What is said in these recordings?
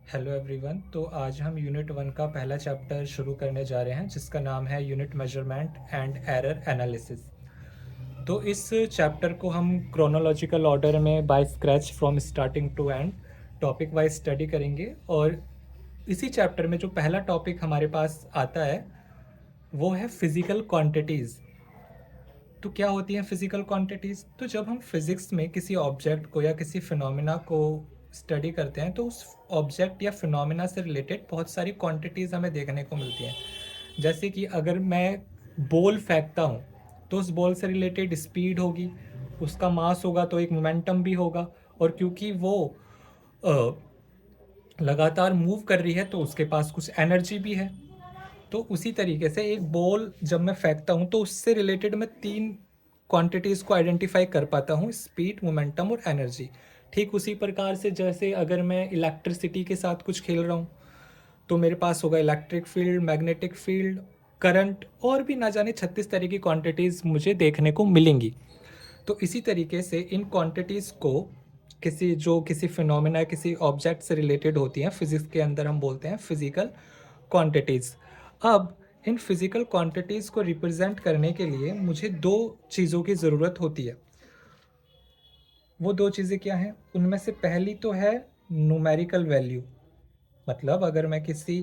Hello everyone. तो आज हम यूनिट 1 का पहला चैप्टर शुरू करने जा रहे हैं जिसका नाम है unit measurement and error analysis. तो इस चैप्टर को हम क्रोनोलॉजिकल ऑर्डर में by scratch from starting to end topic wise study करेंगे। और इसी चैप्टर में जो पहला टॉपिक हमारे पास आता है वो है फिज़िकल क्वांटिटीज़। तो क्या होती हैं फिज़िकल क्वांटिटीज़? तो जब हम फिज़िक्स में किसी ऑब्जेक्ट को या किसी फिनोमिना को स्टडी करते हैं तो उस ऑब्जेक्ट या फिनोमिना से रिलेटेड बहुत सारी क्वांटिटीज़ हमें देखने को मिलती हैं। जैसे कि अगर मैं बॉल फेंकता हूँ तो उस बॉल से रिलेटेड स्पीड होगी, उसका मास होगा तो एक मोमेंटम भी होगा, और क्योंकि वो अ, लगातार मूव कर रही है तो उसके पास कुछ एनर्जी भी है। तो उसी तरीके से एक बॉल जब मैं फेंकता हूँ तो उससे रिलेटेड मैं तीन क्वांटिटीज़ को आइडेंटिफाई कर पाता हूँ: स्पीड, मोमेंटम और एनर्जी। ठीक उसी प्रकार से जैसे अगर मैं इलेक्ट्रिसिटी के साथ कुछ खेल रहा हूँ तो मेरे पास होगा electric field, magnetic field, current, और भी ना जाने 36 तरह की क्वांटिटीज़ मुझे देखने को मिलेंगी। तो इसी तरीके से इन क्वांटिटीज़ को किसी फिनोमेना, किसी ऑब्जेक्ट से रिलेटेड होती हैं, फिजिक्स के अंदर हम बोलते हैं फिजिकल क्वांटिटीज़। अब इन फिजिकल क्वांटिटीज़ को रिप्रेजेंट करने के लिए मुझे दो चीज़ों की ज़रूरत होती है। वो दो चीज़ें क्या हैं? उनमें से पहली तो है न्यूमेरिकल वैल्यू। मतलब अगर मैं किसी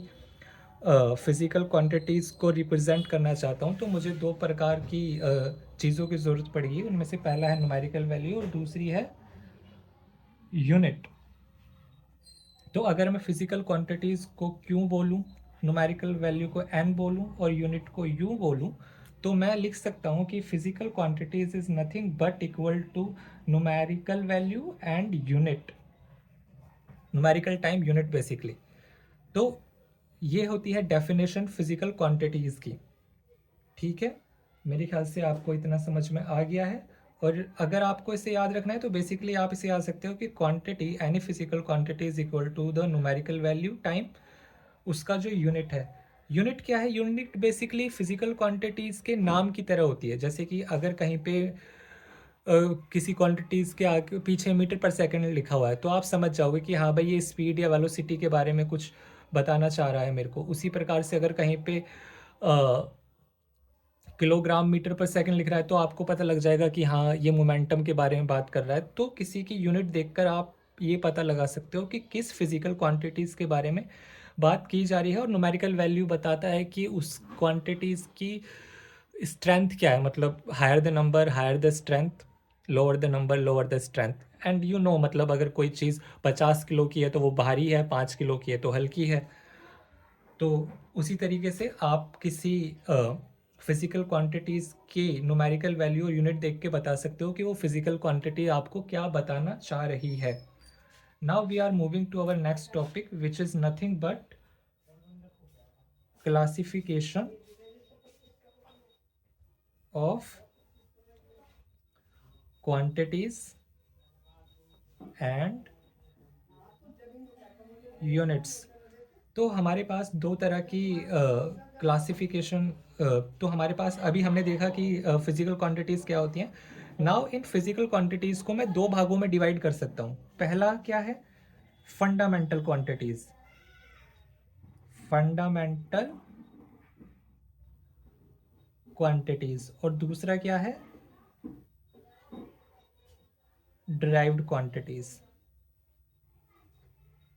फिज़िकल क्वांटिटीज़ को रिप्रेजेंट करना चाहता हूँ तो मुझे दो प्रकार की चीज़ों की ज़रूरत पड़ेगी। उनमें से पहला है न्यूमेरिकल वैल्यू और दूसरी है यूनिट। तो अगर मैं फिज़िकल क्वांटिटीज़ को क्यों बोलूँ, न्यूमेरिकल वैल्यू को एन बोलूँ और यूनिट को यू बोलूँ, तो मैं लिख सकता हूँ कि physical quantities is nothing but equal to numerical value and unit, numerical time unit basically. तो ये होती है डेफिनेशन फिज़िकल क्वांटिटीज़ की। ठीक है, मेरे ख्याल से आपको इतना समझ में आ गया है। और अगर आपको इसे याद रखना है तो बेसिकली आप इसे याद सकते हो कि quantity, any physical quantity is equal to the numerical value time उसका जो यूनिट है। यूनिट क्या है? यूनिट बेसिकली फिजिकल क्वांटिटीज़ के नाम की तरह होती है। जैसे कि अगर कहीं पे किसी क्वांटिटीज़ के आगे पीछे मीटर पर सेकंड लिखा हुआ है तो आप समझ जाओगे कि हाँ भाई ये स्पीड या वेलोसिटी के बारे में कुछ बताना चाह रहा है मेरे को। उसी प्रकार से अगर कहीं पे किलोग्राम मीटर पर सेकंड लिख रहा है तो आपको पता लग जाएगा कि हाँ ये मोमेंटम के बारे में बात कर रहा है। तो किसी की यूनिट देखकर आप ये पता लगा सकते हो कि किस फिजिकल क्वांटिटीज़ के बारे में बात की जा रही है। और न्यूमेरिकल वैल्यू बताता है कि उस क्वांटिटीज़ की स्ट्रेंथ क्या है। मतलब higher the number higher the strength, lower the number lower the strength. And you know, मतलब अगर कोई चीज़ 50 किलो की है तो वो भारी है, 5 किलो की है तो हल्की है। तो उसी तरीके से आप किसी फिजिकल क्वांटिटीज़ की न्यूमेरिकल वैल्यू और यूनिट देख के बता सकते हो कि वो फिजिकल क्वांटिटी आपको क्या बताना चाह रही है। Now we are moving to our next topic which is nothing but classification of quantities and units. तो हमारे पास दो तरह की क्लासिफिकेशन, तो हमारे पास अभी हमने देखा कि फिजिकल क्वांटिटीज़ क्या होती हैं। नाउ इन फिजिकल क्वांटिटीज़ को मैं दो भागों में डिवाइड कर सकता हूँ। पहला क्या है? फंडामेंटल क्वांटिटीज़, फंडामेंटल क्वांटिटीज़, और दूसरा क्या है? Derived quantities.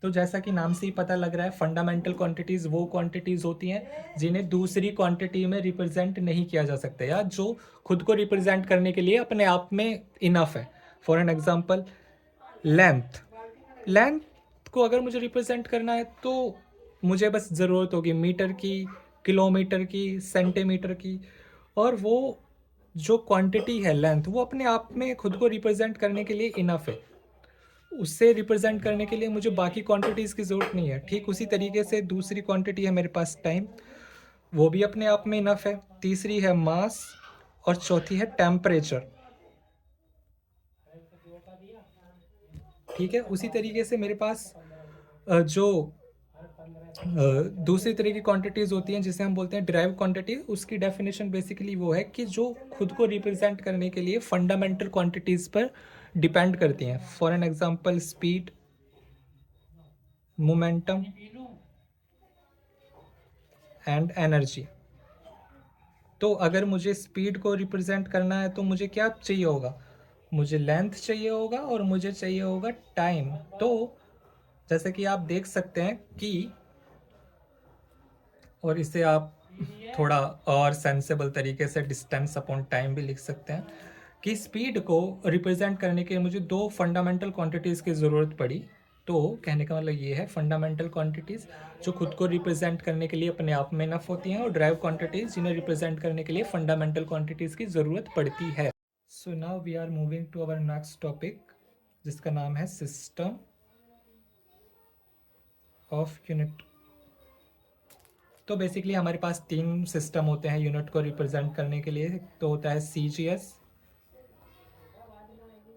तो जैसा कि नाम से ही पता लग रहा है, फंडामेंटल क्वांटिटीज़ वो क्वांटिटीज़ होती हैं जिन्हें दूसरी क्वांटिटी में रिप्रेजेंट नहीं किया जा सकता, या जो खुद को रिप्रेजेंट करने के लिए अपने आप में इनफ है। For an example, length. Length को अगर मुझे रिप्रेजेंट करना है तो मुझे बस ज़रूरत होगी मीटर की, किलोमीटर की, सेंटीमीटर की, और वो जो क्वांटिटी है लेंथ वो अपने आप में खुद को रिप्रेजेंट करने के लिए इनफ है। उससे रिप्रेजेंट करने के लिए मुझे बाकी क्वांटिटीज़ की ज़रूरत नहीं है। ठीक उसी तरीके से दूसरी क्वांटिटी है मेरे पास टाइम, वो भी अपने आप में इनफ है। तीसरी है मास, और चौथी है टेम्परेचर। ठीक है, उसी तरीके से मेरे पास जो दूसरी तरह की क्वांटिटीज़ होती हैं जिसे हम बोलते हैं डिराइव क्वांटिटी, उसकी डेफिनेशन बेसिकली वो है कि जो खुद को रिप्रेजेंट करने के लिए फंडामेंटल क्वांटिटीज़ पर डिपेंड करती हैं। For an example, speed, momentum and energy. तो अगर मुझे स्पीड को रिप्रेजेंट करना है तो मुझे क्या चाहिए होगा, मुझे लेंथ चाहिए होगा और मुझे चाहिए होगा टाइम। तो जैसे कि आप देख सकते हैं कि, और इसे आप थोड़ा और सेंसेबल तरीके से डिस्टेंस अपॉन टाइम भी लिख सकते हैं कि स्पीड को रिप्रेजेंट करने के लिए मुझे दो फंडामेंटल क्वांटिटीज़ की ज़रूरत पड़ी। तो कहने का मतलब ये है, फंडामेंटल क्वांटिटीज़ जो खुद को रिप्रेजेंट करने के लिए अपने आप में इनफ होती हैं, और ड्राइव क्वांटिटीज़ जिन्हें रिप्रेजेंट करने के लिए फंडामेंटल क्वांटिटीज़ की ज़रूरत पड़ती है। So now we are moving to our next topic, जिसका नाम है सिस्टम ऑफ यूनिट। तो बेसिकली हमारे पास तीन सिस्टम होते हैं यूनिट को रिप्रेजेंट करने के लिए। तो होता है CGS,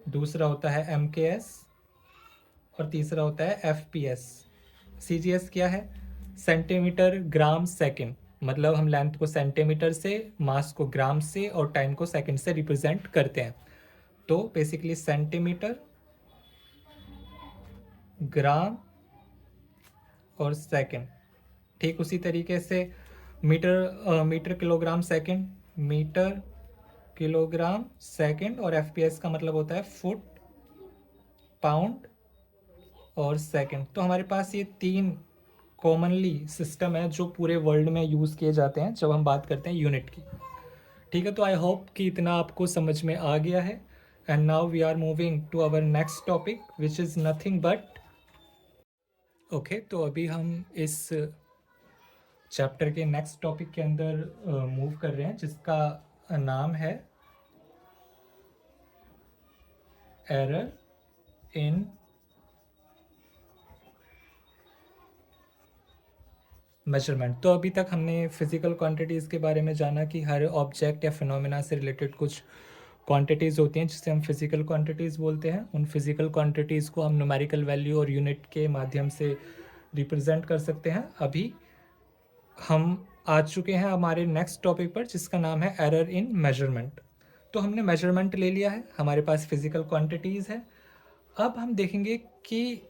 दूसरा होता है MKS, और तीसरा होता है FPS। CGS क्या है? सेंटीमीटर ग्राम सेकंड, मतलब हम लेंथ को सेंटीमीटर से, मास को ग्राम से और टाइम को सेकंड से रिप्रेजेंट करते हैं। तो बेसिकली सेंटीमीटर, ग्राम और सेकंड। ठीक उसी तरीके से metre kilogram second, metre kilogram second, और FPS का मतलब होता है फुट, पाउंड और सेकंड। तो हमारे पास ये तीन कॉमनली सिस्टम है जो पूरे वर्ल्ड में यूज़ किए जाते हैं जब हम बात करते हैं यूनिट की। ठीक है, तो आई होप कि इतना आपको समझ में आ गया है। And now we are moving to our next topic which is nothing but, okay, तो अभी हम इस चैप्टर के नेक्स्ट टॉपिक के अंदर मूव कर रहे हैं, जिसका नाम है एरर इन मेजरमेंट। तो अभी तक हमने फिजिकल क्वांटिटीज़ के बारे में जाना कि हर ऑब्जेक्ट या फिनोमेना से रिलेटेड कुछ क्वांटिटीज़ होती हैं जिसे हम फिजिकल क्वांटिटीज़ बोलते हैं। उन फिजिकल क्वांटिटीज़ को हम न्यूमेरिकल वैल्यू और यूनिट के माध्यम से रिप्रेजेंट कर सकते हैं। अभी हम आ चुके हैं हमारे नेक्स्ट टॉपिक पर, जिसका नाम है एरर इन मेजरमेंट। तो हमने मेजरमेंट ले लिया है, हमारे पास फिजिकल क्वांटिटीज़ है। अब हम देखेंगे कि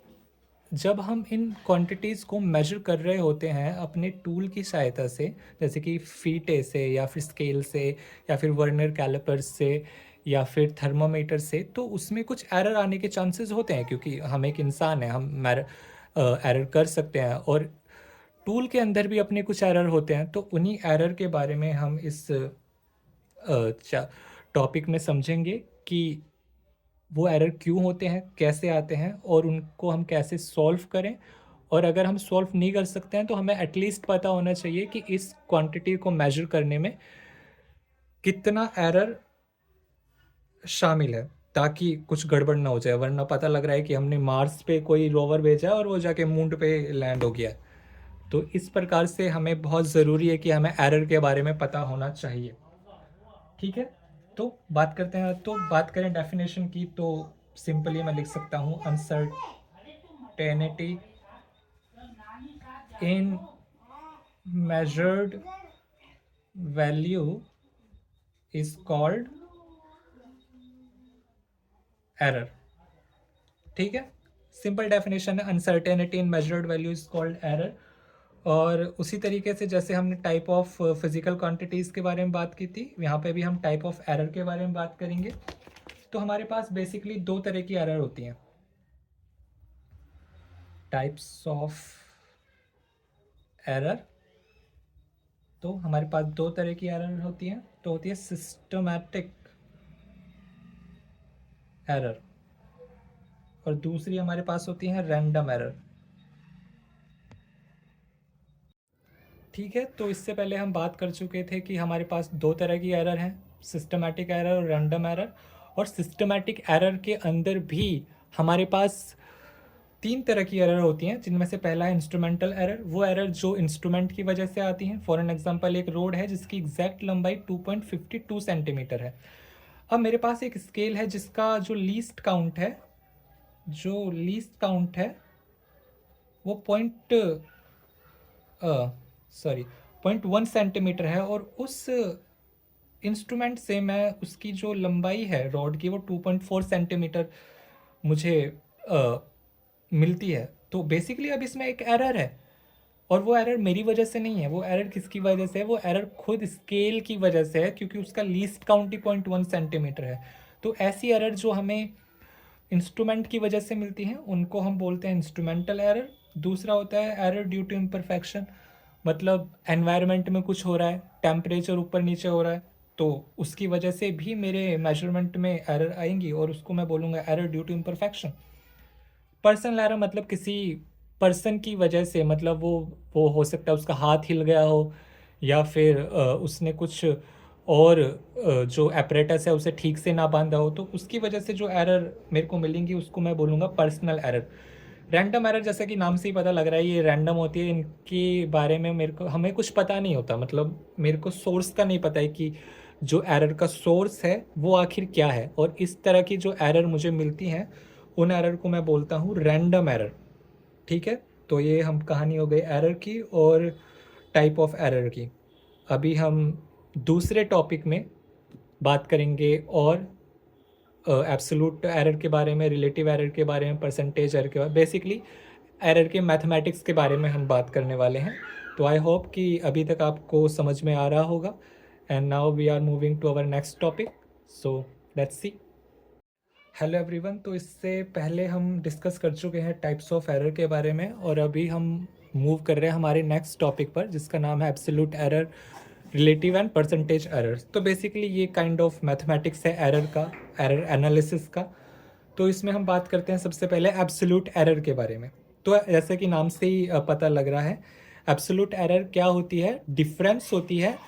जब हम इन क्वांटिटीज़ को मेजर कर रहे होते हैं अपने टूल की सहायता से, जैसे कि फीटे से या फिर स्केल से या फिर वर्नियर कैलिपर से या फिर थर्मामीटर से, तो उसमें कुछ एरर आने के चांसेस होते हैं, क्योंकि हम एक इंसान हैं, हम एरर कर सकते हैं, और टूल के अंदर भी अपने कुछ एरर होते हैं। तो उन्हीं एरर के बारे में हम इस टॉपिक में समझेंगे कि वो एरर क्यों होते हैं, कैसे आते हैं, और उनको हम कैसे सॉल्व करें। और अगर हम सॉल्व नहीं कर सकते हैं तो हमें एटलीस्ट पता होना चाहिए कि इस क्वांटिटी को मेजर करने में कितना एरर शामिल है, ताकि कुछ गड़बड़ ना हो जाए। वरना पता लग रहा है कि हमने मार्स पे कोई रोवर भेजा है और वो जाके मून पे लैंड हो गया। तो इस प्रकार से हमें बहुत ज़रूरी है कि हमें एरर के बारे में पता होना चाहिए। ठीक है, तो बात करते हैं। तो बात करें डेफिनेशन की, तो सिंपली मैं लिख सकता हूँ uncertainty in measured value is called error। ठीक है, सिंपल डेफिनेशन है, uncertainty in measured value is called error. और उसी तरीके से जैसे हमने टाइप ऑफ फिजिकल क्वांटिटीज़ के बारे में बात की थी, यहाँ पे भी हम टाइप ऑफ एरर के बारे में बात करेंगे। तो हमारे पास बेसिकली दो तरह की एरर होती हैं, टाइप्स ऑफ एरर। तो हमारे पास दो तरह की एरर होती हैं। तो होती है सिस्टमैटिक एरर, और दूसरी हमारे पास होती है रैंडम एरर। ठीक है, तो इससे पहले हम बात कर चुके थे कि हमारे पास दो तरह की एरर हैं, सिस्टमैटिक एरर और रैंडम एरर। और सिस्टमैटिक एरर के अंदर भी हमारे पास तीन तरह की एरर होती हैं, जिनमें से पहला है इंस्ट्रूमेंटल एरर। वो एरर जो इंस्ट्रूमेंट की वजह से आती हैं। फॉर एन एग्जांपल, एक रोड है जिसकी एग्जैक्ट लंबाई 2.52 सेंटीमीटर है। अब मेरे पास एक स्केल है जिसका जो लीस्ट काउंट है वो 0.1 सेंटीमीटर है, और उस इंस्ट्रूमेंट से मैं उसकी जो लंबाई है रॉड की वो 2.4 सेंटीमीटर मुझे मिलती है। तो बेसिकली अब इसमें एक एरर है, और वो एरर मेरी वजह से नहीं है। वो एरर किसकी वजह से है? वो एरर खुद स्केल की वजह से है, क्योंकि उसका लीस्ट काउंट ही 0.1 सेंटीमीटर है। तो ऐसी एरर जो हमें इंस्ट्रूमेंट की वजह से मिलती हैं उनको हम बोलते हैं इंस्ट्रूमेंटल एरर। दूसरा होता है एरर ड्यू टू इम्परफेक्शन, मतलब एनवायरनमेंट में कुछ हो रहा है, टेम्परेचर ऊपर नीचे हो रहा है, तो उसकी वजह से भी मेरे मेजरमेंट में एरर आएंगी, और उसको मैं बोलूँगा error due to imperfection. Personal error मतलब किसी पर्सन की वजह से, मतलब वो हो सकता है उसका हाथ हिल गया हो, या फिर उसने कुछ और जो एपरेटस है उसे ठीक से ना बांधा हो, तो उसकी वजह से जो एरर मेरे को मिलेंगी उसको मैं बोलूँगा पर्सनल एरर। रैंडम एरर, जैसा कि नाम से ही पता लग रहा है ये रैंडम होती है, इनके बारे में मेरे को हमें कुछ पता नहीं होता, मतलब मेरे को सोर्स का नहीं पता है कि जो एरर का सोर्स है वो आखिर क्या है। और इस तरह की जो एरर मुझे मिलती हैं उन एरर को मैं बोलता हूँ रैंडम एरर। ठीक है, तो ये हम कहानी हो गई एरर की और टाइप ऑफ एरर की। अभी हम दूसरे टॉपिक में बात करेंगे, और एब्सोलूट एरर के बारे में, रिलेटिव एरर के बारे में, परसेंटेज एरर के बारे में, बेसिकली एरर के मैथमेटिक्स के बारे में हम बात करने वाले हैं। तो आई होप कि अभी तक आपको समझ में आ रहा होगा। And now we are moving to our next topic, so let's see. Hello everyone, तो इससे पहले हम डिस्कस कर चुके हैं टाइप्स ऑफ एरर के बारे में, और अभी हम मूव कर रहे हैं हमारे नेक्स्ट टॉपिक पर जिसका नाम है absolute error, relative and percentage errors. तो बेसिकली ये काइंड ऑफ मैथमेटिक्स है एरर का, एरर एनालिसिस का। तो इसमें हम बात करते हैं सबसे पहले एब्सोल्यूट एरर के बारे में। तो जैसे कि नाम से ही पता लग रहा है, एब्सोल्यूट एरर क्या होती है? डिफरेंस होती है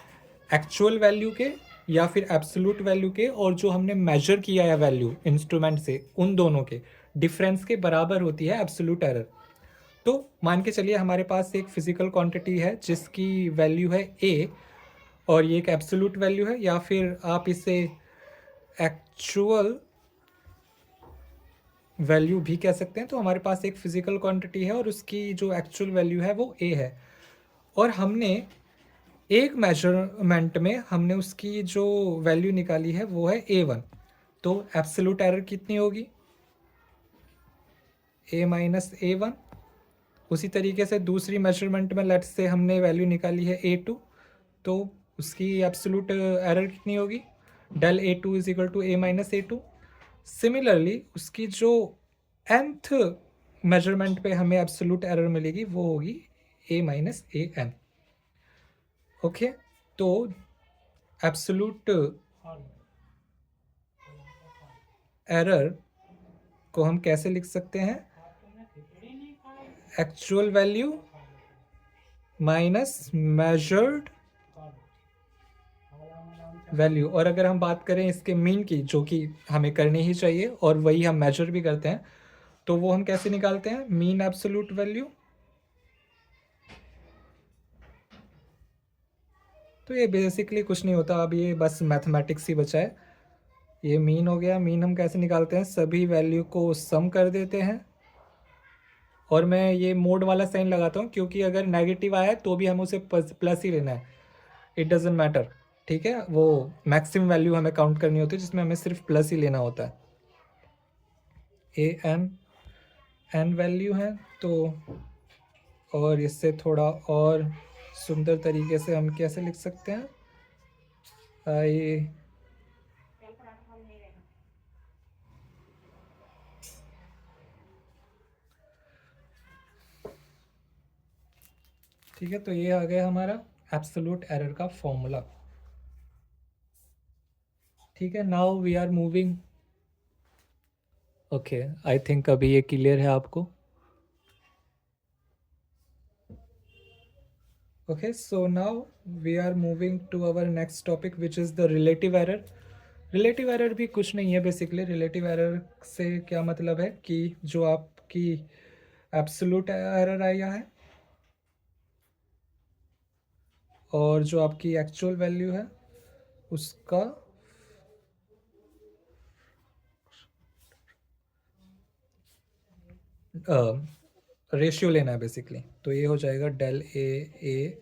एक्चुअल वैल्यू के या फिर एब्सोल्यूट वैल्यू के, और जो हमने मेजर किया है वैल्यू इंस्ट्रूमेंट से, उन दोनों के डिफरेंस के बराबर होती है एब्सोल्यूट एरर। तो मान के चलिए हमारे पास एक फिजिकल क्वांटिटी है जिसकी वैल्यू है ए, और ये एक एब्सोल्यूट वैल्यू है, या फिर आप इसे एक्चुअल वैल्यू भी कह सकते हैं। तो हमारे पास एक फिजिकल क्वांटिटी है और उसकी जो एक्चुअल वैल्यू है वो ए है, और हमने एक मेजरमेंट में हमने उसकी जो वैल्यू निकाली है वो है ए1। तो एब्सोल्यूट एरर कितनी होगी? ए माइनस ए1। उसी तरीके से दूसरी मेजरमेंट में लेट्स से हमने वैल्यू निकाली है ए2, तो उसकी एब्सोल्यूट एरर कितनी होगी? Del A2 is equal to A minus A2. Similarly उसकी जो nth मेजरमेंट पे हमें एब्सोल्यूट एरर मिलेगी वो होगी ए माइनस ए एन। ओके, तो एब्सोल्यूट एरर को हम कैसे लिख सकते हैं? Actual value minus measured value. और अगर हम बात करें इसके मीन की, जो कि हमें करनी ही चाहिए और वही हम मेजर भी करते हैं, तो वो हम कैसे निकालते हैं? Mean absolute value. तो ये बेसिकली कुछ नहीं होता, अब ये बस मैथमेटिक्स ही बचा है। ये मीन हो गया। मीन हम कैसे निकालते हैं? सभी वैल्यू को सम कर देते हैं, और मैं ये मोड वाला साइन लगाता हूँ क्योंकि अगर नेगेटिव आया तो भी हमें उसे प्लस ही लेना है, इट डजेंट मैटर। ठीक है, वो मैक्सिमम वैल्यू हमें काउंट करनी होती है जिसमें हमें सिर्फ प्लस ही लेना होता है। ए एन एन वैल्यू है, तो और इससे थोड़ा और सुंदर तरीके से हम कैसे लिख सकते हैं? आई ठीक है, तो ये आ गया हमारा एब्सोल्यूट एरर का फॉर्मूला। ठीक है, now we are moving. Okay, I think अभी ये क्लियर है आपको। Okay, so now we are moving to our next topic which is the relative error. Relative error भी कुछ नहीं है बेसिकली। रिलेटिव एरर से क्या मतलब है कि जो आपकी एब्सोल्यूट एरर आया है और जो आपकी एक्चुअल वैल्यू है उसका रेशियो लेना है बेसिकली। तो ये हो जाएगा डेल ए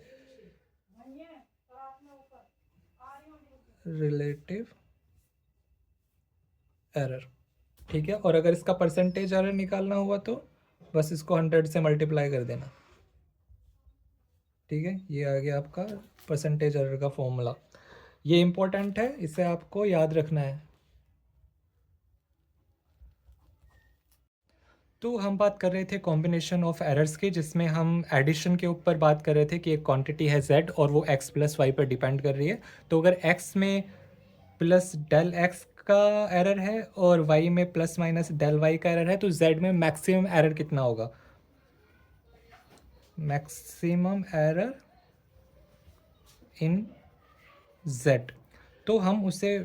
रिलेटिव एरर। ठीक है, और अगर इसका परसेंटेज एरर निकालना हुआ तो बस इसको 100 से मल्टीप्लाई कर देना। ठीक है, ये आ गया आपका परसेंटेज एरर का फॉर्मूला। ये इम्पोर्टेंट है, इसे आपको याद रखना है। तो हम बात कर रहे थे कॉम्बिनेशन ऑफ एरर्स की, जिसमें हम एडिशन के ऊपर बात कर रहे थे कि एक क्वांटिटी है z और वो x प्लस वाई पर डिपेंड कर रही है। तो अगर x में प्लस डेल x का एरर है और y में प्लस माइनस डेल y का एरर है, तो z में मैक्सिमम एरर कितना होगा? Maximum error in z। तो हम उसे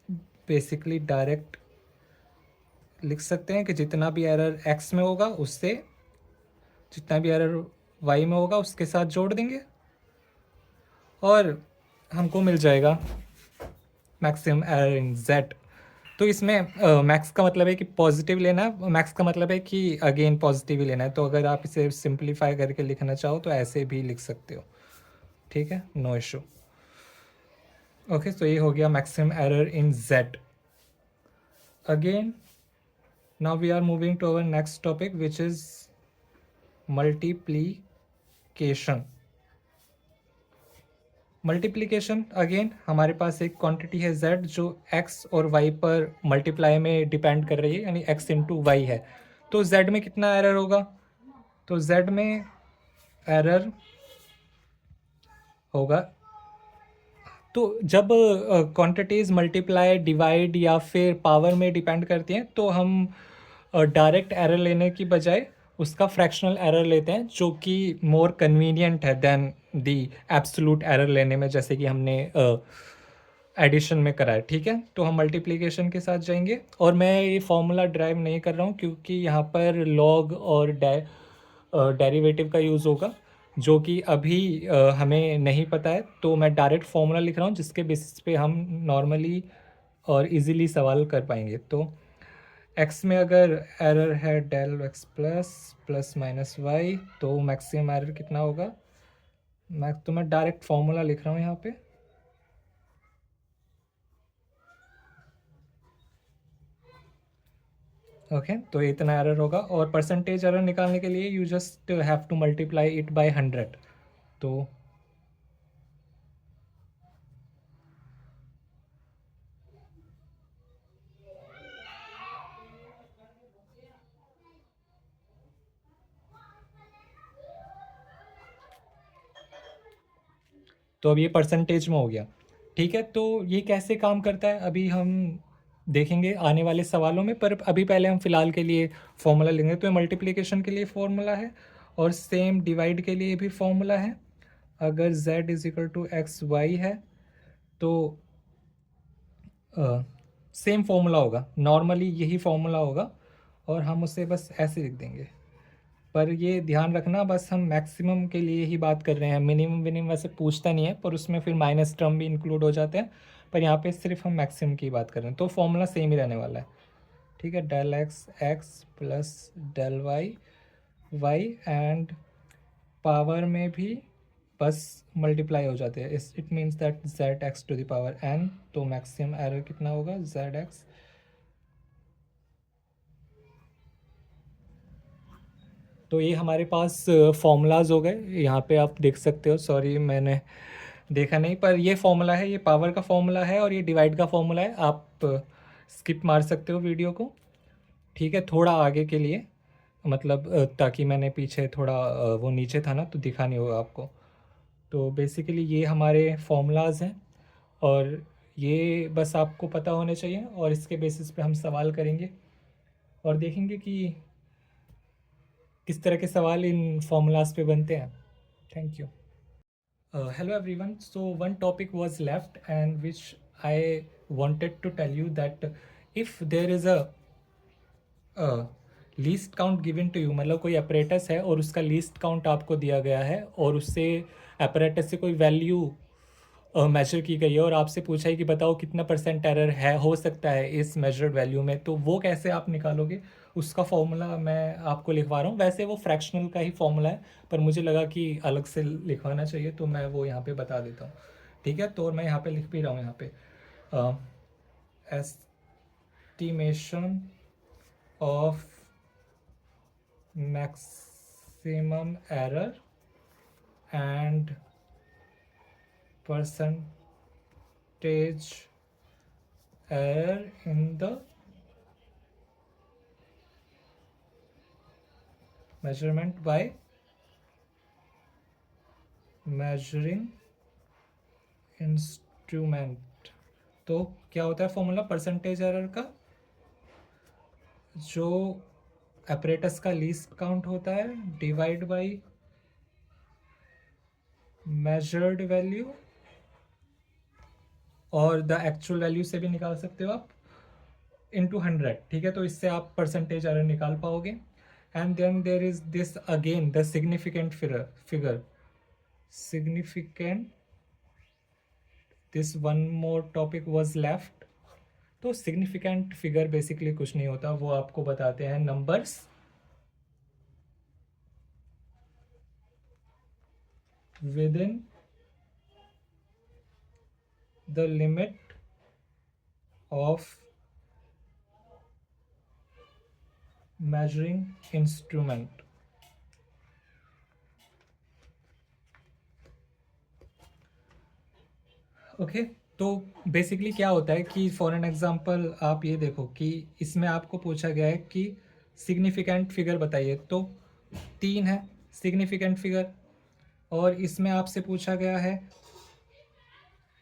बेसिकली डायरेक्ट लिख सकते हैं कि जितना भी एरर x में होगा उससे जितना भी एरर y में होगा उसके साथ जोड़ देंगे और हमको मिल जाएगा मैक्सिमम एरर इन z। तो इसमें मैक्स का मतलब है कि पॉजिटिव लेना है, मैक्स का मतलब है कि अगेन पॉजिटिव ही लेना है। तो अगर आप इसे सिंप्लीफाई करके लिखना चाहो तो ऐसे भी लिख सकते हो। ठीक है, नो इशू। ओके, तो ये हो गया maximum error in z। Again now we are moving to our next topic, which is multiplication। Multiplication, again हमारे पास एक क्वांटिटी है z जो x और y पर मल्टीप्लाई में डिपेंड कर रही है, यानी x इंटू वाई है। तो z में कितना एरर होगा? तो z में एरर होगा, तो जब क्वांटिटीज़ मल्टीप्लाई, डिवाइड या फिर पावर में डिपेंड करती हैं तो हम डायरेक्ट एरर लेने की बजाय उसका फ्रैक्शनल एरर लेते हैं, जो कि मोर कन्वीनियंट है देन दी एब्सोलूट एरर लेने में, जैसे कि हमने एडिशन में करा है। ठीक है, तो हम मल्टीप्लिकेशन के साथ जाएंगे और मैं ये फॉर्मूला ड्राइव नहीं कर रहा हूँ क्योंकि यहाँ पर लॉग और डेरिवेटिव का यूज़ होगा, जो कि अभी हमें नहीं पता है। तो मैं डायरेक्ट फॉर्मूला लिख रहा हूँ जिसके बेसिस पे हम नॉर्मली और इजीली सवाल कर पाएंगे। तो x में अगर एरर है del x plus plus minus Y, तो मैक्सिमम एरर कितना होगा? मैं डायरेक्ट फॉर्मूला लिख रहा हूँ यहाँ पे। ओके, तो इतना एरर होगा और परसेंटेज एरर निकालने के लिए you just have to multiply it by 100। तो अब ये परसेंटेज में हो गया। ठीक है, तो ये कैसे काम करता है अभी हम देखेंगे आने वाले सवालों में, पर अभी पहले हम फिलहाल के लिए फॉर्मूला लेंगे। तो मल्टीप्लिकेशन के लिए फॉर्मूला है और सेम डिवाइड के लिए भी फॉर्मूला है। अगर z is equal to X Y है तो सेम फॉर्मूला होगा, नॉर्मली यही फॉर्मूला होगा और हम उसे बस ऐसे लिख देंगे। पर ये ध्यान रखना, बस हम मैक्सिमम के लिए ही बात कर रहे हैं, मिनिमम विनिमम वैसे पूछता नहीं है, पर उसमें फिर माइनस टर्म भी इंक्लूड हो जाते हैं। पर यहाँ पे सिर्फ हम मैक्सिमम की बात कर रहे हैं, तो फॉर्मूला सेम ही रहने वाला है। ठीक है, del X X plus del Y Y, and power में भी बस मल्टीप्लाई हो जाते हैं। It means that Z X to the power N. तो मैक्सिमम एरर कितना होगा? Z X. तो ये हमारे पास फॉर्मूलाज हो गए, यहाँ पे आप देख सकते हो। सॉरी मैंने देखा नहीं, पर ये फॉर्मूला है, ये पावर का फॉर्मूला है और ये डिवाइड का फॉर्मूला है। आप स्किप मार सकते हो वीडियो को। ठीक है, थोड़ा आगे के लिए, मतलब ताकि मैंने पीछे थोड़ा वो नीचे था ना तो दिखा नहीं होगा आपको। तो बेसिकली ये हमारे फॉर्मूलाज हैं और ये बस आपको पता होने चाहिए और इसके बेसिस पे हम सवाल करेंगे और देखेंगे कि किस तरह के सवाल इन फॉर्मूलाज पे बनते हैं। Thank you. Hello everyone. So one topic was left and which I wanted to tell you that if there is a least count given to you, मतलब कोई अपरेटस है और उसका लीस्ट काउंट आपको दिया गया है और उससे अपरेटस से कोई वैल्यू मेजर की गई है और आपसे पूछा है कि बताओ कितना परसेंट एरर है हो सकता है इस मेजर्ड वैल्यू में, तो वो कैसे आप निकालोगे उसका फॉर्मूला मैं आपको लिखवा रहा हूँ। वैसे वो फ्रैक्शनल का ही फॉर्मूला है, पर मुझे लगा कि अलग से लिखवाना चाहिए तो मैं वो यहाँ पे बता देता हूँ। ठीक है, तो मैं यहाँ पे लिख भी रहा हूँ, यहाँ पे estimation of maximum error and percentage error in the measurement by measuring instrument। तो क्या होता है फॉर्मूला परसेंटेज एरर का? जो apparatus का लीस्ट काउंट होता है डिवाइड बाई मेजर्ड वैल्यू, और द एक्चुअल वैल्यू से भी निकाल सकते हो आप, इंटू 100। ठीक है, तो इससे आप परसेंटेज एरर निकाल पाओगे। And then there is this again the significant figure significant, this one more topic was left. तो सिग्निफिकेंट फिगर बेसिकली कुछ नहीं होता, वो आपको बताते हैं numbers within the limit of measuring instrument। Okay, तो बेसिकली क्या होता है कि फॉर एन एग्जांपल आप ये देखो कि इसमें आपको पूछा गया है कि सिग्निफिकेंट फिगर बताइए, तो 3 है सिग्निफिकेंट फिगर, और इसमें आपसे पूछा गया है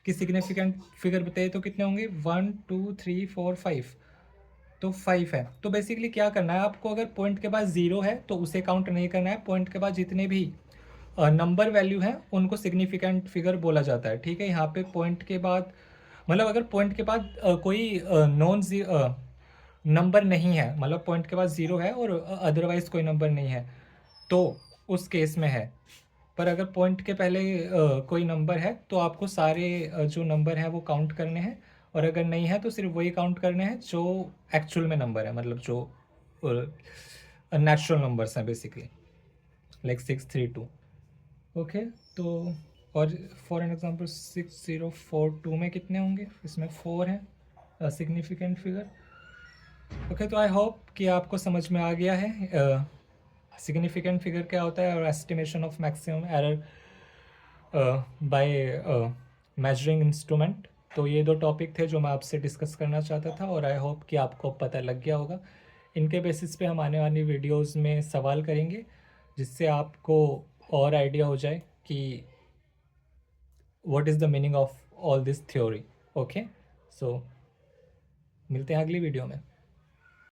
कि सिग्निफिकेंट फिगर बताइए, तो कितने होंगे? 1 2 3 4 5, तो 5 है। तो बेसिकली क्या करना है आपको, अगर पॉइंट के बाद 0 है तो उसे काउंट नहीं करना है, पॉइंट के बाद जितने भी नंबर वैल्यू हैं उनको सिग्निफिकेंट फिगर बोला जाता है। ठीक है, यहाँ पे पॉइंट के बाद मतलब अगर पॉइंट के बाद कोई नॉन नंबर नहीं है, मतलब पॉइंट के बाद 0 है और अदरवाइज कोई नंबर नहीं है, तो उस केस में है। पर अगर पॉइंट के पहले कोई नंबर है तो आपको सारे जो नंबर हैं वो काउंट करने हैं, और अगर नहीं है तो सिर्फ वही काउंट करने हैं जो एक्चुअल में नंबर है, मतलब जो नेचुरल नंबर्स हैं बेसिकली, लाइक 632। ओके, तो और फॉर एन एग्जांपल 6042 में कितने होंगे? इसमें 4 हैं सिग्निफिकेंट फिगर। ओके, तो आई होप कि आपको समझ में आ गया है सिग्निफिकेंट फिगर क्या होता है और estimation of maximum error by measuring instrument. तो ये 2 टॉपिक थे जो मैं आपसे डिस्कस करना चाहता था, और आई होप कि आपको पता लग गया होगा। इनके बेसिस पे हम आने वाली वीडियोस में सवाल करेंगे, जिससे आपको और आइडिया हो जाए कि what is the meaning of all this theory. Okay, so मिलते हैं अगली वीडियो में।